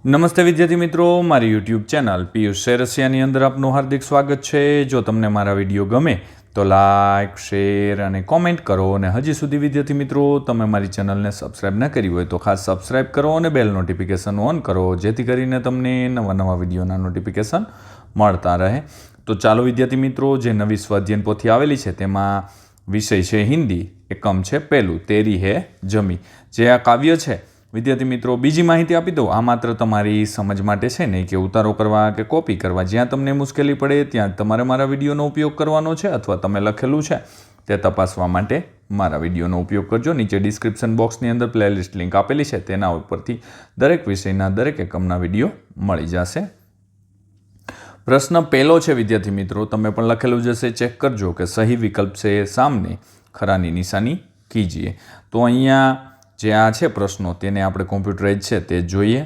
નમસ્તે વિદ્યાર્થી મિત્રો, મારી યુટ્યુબ ચેનલ પિયુષ સેરસિયાની અંદર આપનું હાર્દિક સ્વાગત છે। જો તમને મારા વિડીયો ગમે તો લાઇક, શેર અને કોમેન્ટ કરો, અને હજી સુધી વિદ્યાર્થી મિત્રો તમે મારી ચેનલને સબસ્ક્રાઈબ ન કરી હોય તો ખાસ સબસ્ક્રાઈબ કરો અને બેલ નોટિફિકેશન ઓન કરો, જેથી કરીને તમને નવા વિડીયોના નોટિફિકેશન મળતા રહે। તો ચાલો વિદ્યાર્થી મિત્રો, જે નવી સ્વાધ્યાયન પોથી આવેલી છે તેમાં વિષય છે હિન્દી, એકમ છે પહેલું તેરી હે જમી। જે આ કાવ્ય છે વિદ્યાર્થી મિત્રો, બીજી માહિતી આપી દઉં, આ માત્ર તમારી સમજ માટે છે, નહીં કે ઉતારો કરવા કે કોપી કરવા। જ્યાં તમને મુશ્કેલી પડે ત્યાં તમારે મારા વિડીયોનો ઉપયોગ કરવાનો છે, અથવા તમે લખેલું છે તે તપાસવા માટે મારા વિડીયોનો ઉપયોગ કરજો। નીચે ડિસ્ક્રિપ્શન બોક્સની અંદર પ્લેલિસ્ટ લિંક આપેલી છે, તેના ઉપરથી દરેક વિષયના દરેક એકમના વિડીયો મળી જશે। પ્રશ્ન પહેલો છે વિદ્યાર્થી મિત્રો, તમે પણ લખેલું જશે, ચેક કરજો કે સહી વિકલ્પ છે સામને ખરાની નિશાની કીજીએ। તો અહીંયા જે આ છે પ્રશ્નો, તેને આપણે કોમ્પ્યુટરાઇઝ છે તે જોઈએ।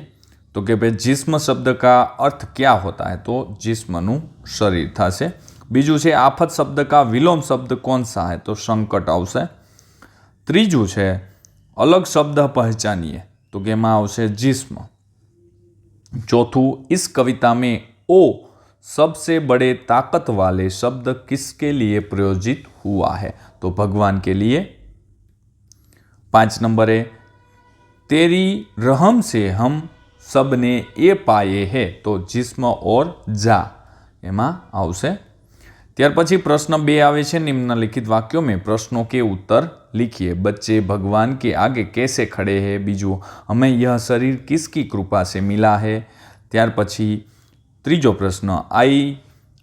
તો કે ભાઈ जिस्म शब्द का अर्थ क्या होता है, तो जिस्मનું શરીર થશે। બીજું છે આફત શબ્દ का વિલોમ શબ્દ कौन सा है, तो સંકટ આવશે। ત્રીજું છે અલગ શબ્દ पहचानिए, तो કે એમાં આવશે जिस्म। चौथું इस कविता में ओ सबसे बड़े ताकत वाले शब्द किसके लिए प्रयोजित हुआ है, तो भगवान के लिए। 5 नंबर है तेरी रहम से हम सब ने ये पाए है, तो जिस्म और जा एमा आवશે। ત્યાર પછી પ્રશ્ન 2 આવે છે, निम्नलिखित वाक्यों में प्रश्नों के उत्तर लिखिए। बच्चे भगवान के आगे कैसे खड़े हैं। बीजू हमें यह शरीर किसकी कृपा से मिला है। ત્યાર પછી ત્રીજો પ્રશ્न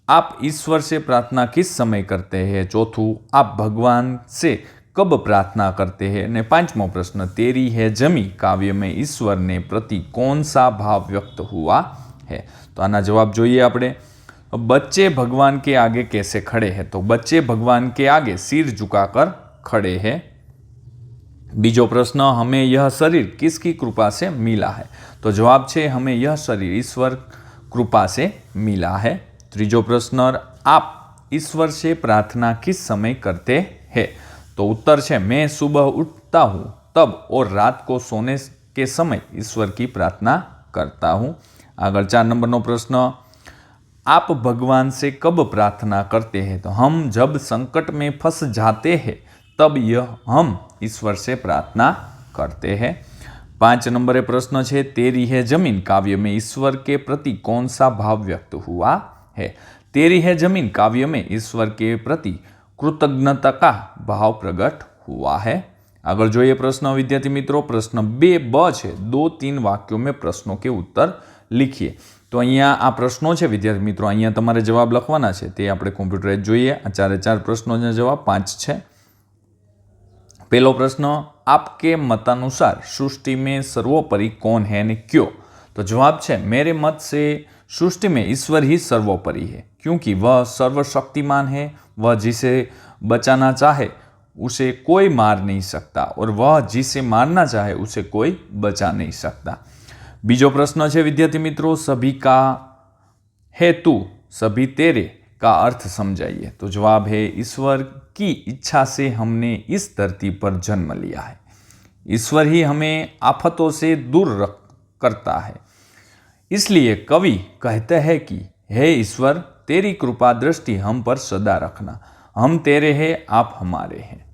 आप ईश्वर से प्रार्थना किस समय करते हैं। चौथું आप भगवान से कब प्रार्थना करते हैं। ने 5मो प्रश्न तेरी है जमी काव्य में ईश्वर ने प्रति कौन सा भाव व्यक्त हुआ है। तो आना जवाब જોઈએ આપણે। बच्चे भगवान के आगे कैसे खड़े हैं, तो बच्चे भगवान के आगे सिर झुकाकर खड़े हैं। बीजो प्रश्न हमें यह शरीर किसकी कृपा से मिला है, तो जवाब છે हमें यह शरीर ईश्वर कृपा से मिला है। ત્રીજો प्रश्न आप ईश्वर से प्रार्थना किस समय करते हैं, तो उत्तर है मैं सुबह उठता हूँ तब और रात को सोने के समय ईश्वर की प्रार्थना करता हूँ। आगे 4 नंबर प्रश्न आप भगवान से कब प्रार्थना करते हैं, तो हम जब संकट में फंस जाते हैं तब यह हम ईश्वर से प्रार्थना करते हैं। 5 नंबर प्रश्न है तेरी है जमीन काव्य में ईश्वर के प्रति कौन सा भाव व्यक्त हुआ है। तेरी है जमीन काव्य में ईश्वर के प्रति कृतज्ञता का भाव प्रकट हुआ है। आगे જોઈએ प्रश्न विद्यार्थी मित्रों, प्रश्न 2 है 2-3 वाक्यों में प्रश्नों के उत्तर लिखिए। तो અહીંયા આ પ્રશ્નો છે વિદ્યાર્થી મિત્રો, અહીંયા તમારે જવાબ લખવાના છે, તે આપણે કોમ્પ્યુટરાઇઝ જોઈએ। આ 4 પ્રશ્નોના જવાબ 5 છે। पहलो प्रश्न आपके मतानुसार सृष्टि में सर्वोपरि कौन है ने क्यों। तो जवाब है मेरे मत से सृष्टि में ईश्वर ही सर्वोपरि है, क्योंकि वह सर्वशक्तिमान है। वह जिसे बचाना चाहे उसे कोई मार नहीं सकता, और वह जिसे मारना चाहे उसे कोई बचा नहीं सकता। बीजो प्रश्न है विद्यार्थी मित्रों सभी का है तू सभी तेरे का अर्थ समझाइए। तो जवाब है ईश्वर की इच्छा से हमने इस धरती पर जन्म लिया है। ईश्वर ही हमें आफतों से दूर करता है, इसलिए कवि कहते हैं कि हे ईश्वर तेरी कृपा दृष्टि हम पर सदा रखना, हम तेरे हैं आप हमारे हैं।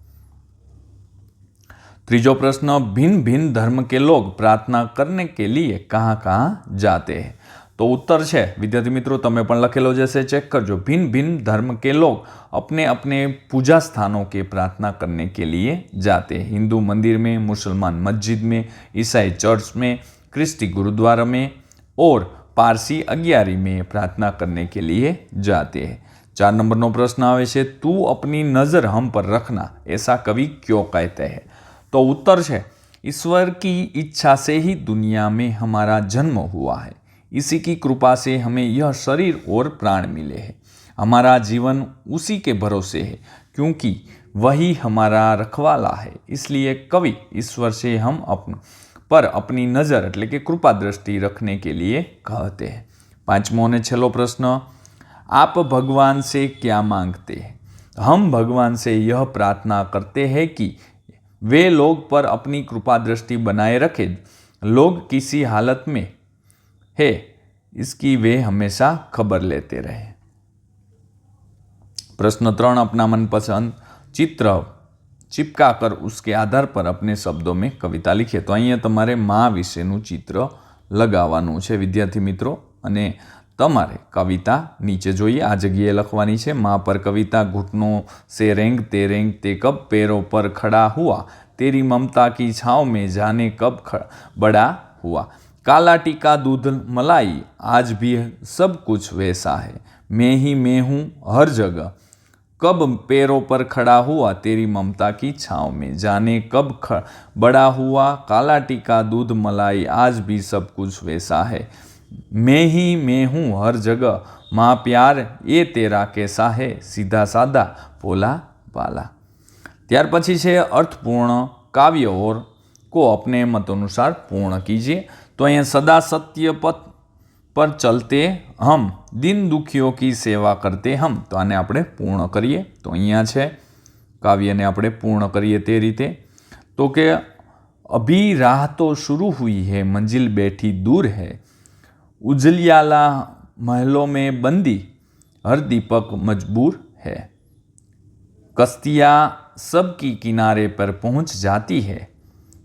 तीजो प्रश्न भिन्न भिन्न धर्म के लोग प्रार्थना करने के लिए कहाँ कहाँ जाते हैं। तो उत्तर है विद्यार्थी मित्रों તમે પણ લખેલો જશે, चेक करजो। भिन्न भिन्न धर्म के लोग अपने अपने पूजा स्थानों के प्रार्थना करने के लिए जाते हैं। हिंदू मंदिर में, मुसलमान मस्जिद में, ईसाई चर्च में, क्रिस्टी गुरुद्वारा में और पारसी अग्यारी में प्रार्थना करने के लिए जाते हैं। 4 नंबर प्रश्न आवे छे तू अपनी नज़र हम पर रखना ऐसा कवि क्यों कहते हैं। तो उत्तर है ईश्वर की इच्छा से ही दुनिया में हमारा जन्म हुआ है, इसी की कृपा से हमें यह शरीर और प्राण मिले हैं। हमारा जीवन उसी के भरोसे है, क्योंकि वही हमारा रखवाला है। इसलिए कवि ईश्वर से हम पर अपनी नज़र એટલે કે कृपा दृष्टि रखने के लिए कहते हैं। 5मो ने छेल्लो प्रश्न आप भगवान से क्या मांगते हैं। हम भगवान से यह प्रार्थना करते हैं कि वे लोग पर अपनी कृपा दृष्टि बनाए रखें। लोग किसी हालत में है, इसकी वे हमेशा खबर लेते रहे। प्रश्न 3, अपना मनपसंद चित्र चिपका कर उसके आधार पर अपने शब्दों में कविता लिखिए। तो अहींया तमारे माँ विशेનું चित्र लगावવાનું છે વિદ્યાર્થી મિત્રો, અને તમારે કવિતા નીચે જોઈએ આ જગ્યાએ લખવાની છે। माँ पर कविता, घुटनों से रेंगते कब पैरों पर खड़ा हुआ, तेरी ममता की छाँव में जाने कब बड़ा हुआ, काला टीका दूध मलाई आज भी सब कुछ वैसा है, मैं ही मैं हूँ हर जगह, कब पैरों पर खड़ा हुआ, तेरी ममता की छाँव में जाने कब बड़ा हुआ, काला टीका दूध मलाई आज भी सब कुछ वैसा है, मैं ही मैं हूँ हर जगह, माँ प्यार ये तेरा कैसा है, सीधा साधा भोला भाला। त्यार पछी छे अर्थपूर्ण काव्य और को अपने मतानुसार पूर्ण कीजिए। तो अहीं सदा सत्य पथ पर चलते हम, दिन दुखियों की सेवा करते हम, तो आने આપણે પૂર્ણ કરીએ। તો અહીંયા છે કાવ્યને આપણે પૂર્ણ કરીએ તે રીતે। તો કે अभी राह तो शुरू हुई है, मंजिल बैठी दूर है, उजलियाला महलों में बंदी हर दीपक मजबूर है, कश्तियाँ सबकी किनारे पर पहुँच जाती है,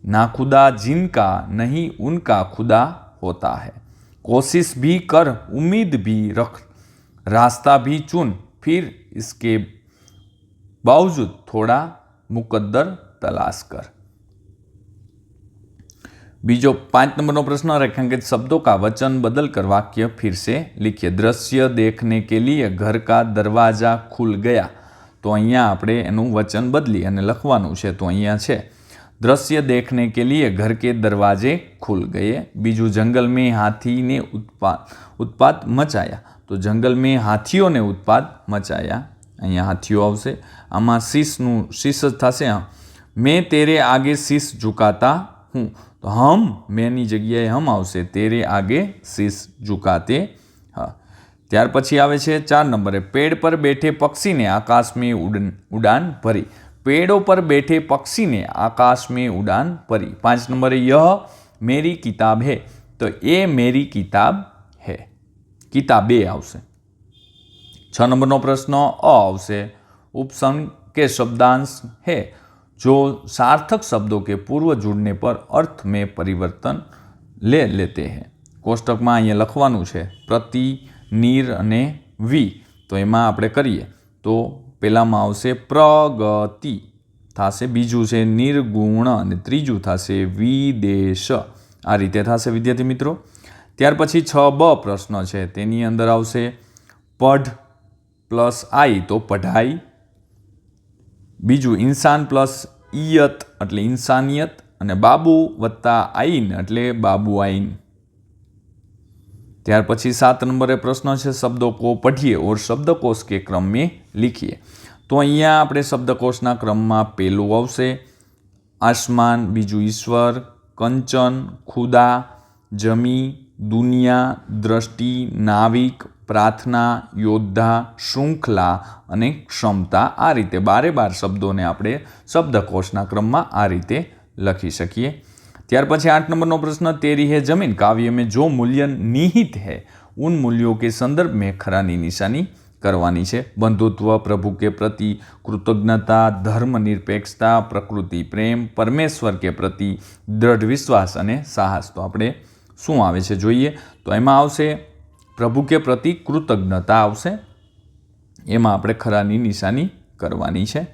ना खुदा जिनका नहीं उनका खुदा होता है, कोशिश भी कर उम्मीद भी रख, रास्ता भी चुन फिर इसके बावजूद थोड़ा मुकद्दर तलाश कर। बीजो 5 नंबर प्रश्न, रेखांकित शब्दों का वचन बदल कर वाक्य फिर से लिखिए। दृश्य देखने के लिए घर का दरवाजा खुल गया। तो अहींया आपणे एनुं वचन बदली अने लखवानुं छे। तो अहींया छे दृश्य देखने के लिए घर के दरवाजे खुल गए। बीजू, जंगल में हाथी ने उत्पात मचाया। तो जंगल में हाथियों ने उत्पात मचाया, अहींया हाथियों आवशे। आमां शीशનું शीश ज थशे, मैं तेरे आगे शीश झुकाता हूँ। तो हम मैंनी जग्याए हम आवशे, तेरे आगे शीश झुकाते। हाँ, त्यार पछी आवे छे 4 नंबरे, पेड़ पर बैठे पक्षी ने आकाश में उड़ान भरी। पेड़ों पर बैठे पक्षी ने आकाश में उड़ान भरी। 5 नंबरे, यह मेरी किताब है। तो ये मेरी किताब है, किताबे आवशे। 6 नंबरनो प्रश्न अ आवशे, उपसर्ग के शब्दांश है जो सार्थक शब्दों के पूर्व जुड़ने पर अर्थ में परिवर्तन ले लेते हैं। कोष्टक में अहीं लखवानुं छे प्रति, नीर अने वी। तो एमां आपणे करीए तो पेलामां आवशे प्रगति थशे, बीजू छे निर्गुण अने त्रीजू थशे विदेश। आ रीते थशे विद्यार्थी मित्रों। त्यार पछी 6ब प्रश्न छे, तेनी अंदर आवशे पढ़ प्लस आई तो पढ़ाई। बीजू इंसान प्लस इयत एटले इंसानियत, अने बाबू वत्ता आईन एटले बाबू आईन। त्यार पछी 7 नंबरे प्रश्न है, शब्दों को पढ़िए और शब्दकोश के क्रम में लिखिए। तो अहींया आपणे शब्दकोशना क्रम में पहेलुं आवशे आसमान, बीजू ईश्वर, कंचन, खुदा, जमी, दुनिया, दृष्टि, नाविक, प्रार्थना, योद्धा, श्रृंखला अने क्षमता। आ रीते 12 शब्दों ने आपणे शब्दकोशना क्रम में आ रीते लखी सकीए। त्यार पछी 8 नंबरनो प्रश्न, तेरी है जमीन काव्य में जो मूल्य निहित है उन मूल्यों के संदर्भ में खरानी निशानी करवानी है। बंधुत्व, प्रभु के प्रति कृतज्ञता, धर्मनिरपेक्षता, प्रकृति प्रेम, परमेश्वर के प्रति दृढ़ विश्वास अने साहस। तो आपणे शुं आवे छे जोईए। तो एमां आवशे प्रभु के प्रति कृतज्ञता आवशे, एमां आपणे खरानी निशानी करवानी छे।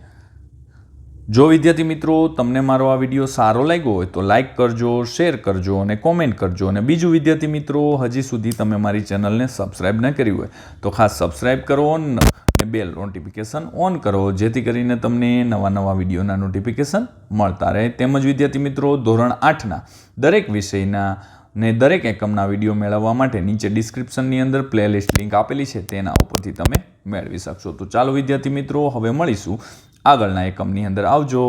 जो विद्यार्थी मित्रों तमने मारो आ विडियो सारो लाग्यो होय तो लाइक करजो, शेर करजो अने कॉमेंट करजो। अने बीजू विद्यार्थी मित्रों हजी सुधी तमे मारी चेनलने सब्सक्राइब न करी होय तो खास सब्सक्राइब करो अने बेल नोटिफिकेशन ऑन करो, जेथी करीने तमने नवा नवा विडियोना नोटिफिकेशन मळता रहे। तेमज विद्यार्थी मित्रों धोरण 8 ना दरेक विषयना ने दरेक एकमना विडियो मेळववा माटे नीचे डिस्क्रिप्शननी अंदर प्लेलिस्ट लिंक आपेली छे, तेना उपरथी तमे मेळवी शकशो। तो चालो विद्यार्थी मित्रों हवे मळीशुं આગળના એકમની અંદર। આવજો।